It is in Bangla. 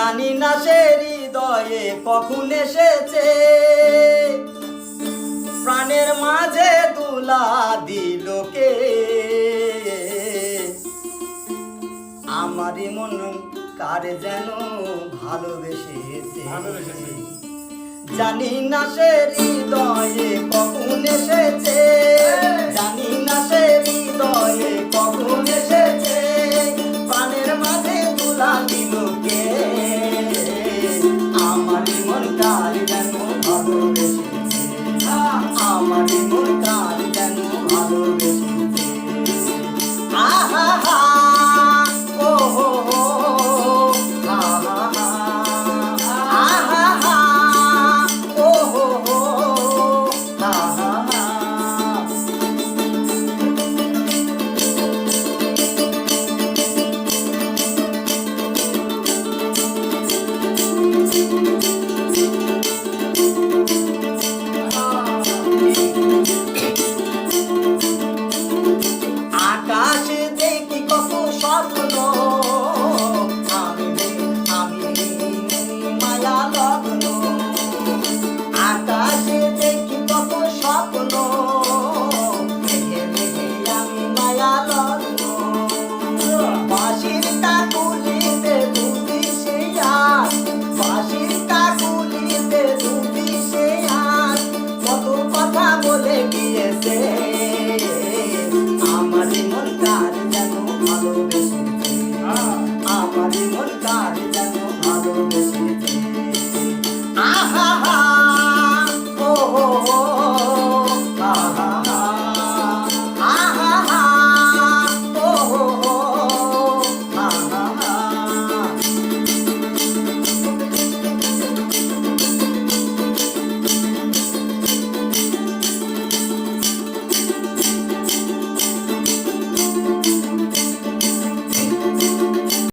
জানি না সে হৃদয়ে কখন এসেছে, প্রাণের মাঝে দুলা দিল কে। আমারই মন কারে যেন ভালোবেসেছে, জানি না সে হৃদয়ে কখন এসেছে, জানি না সে হৃদয়ে কখন এসেছে, প্রাণের মাঝে দুলা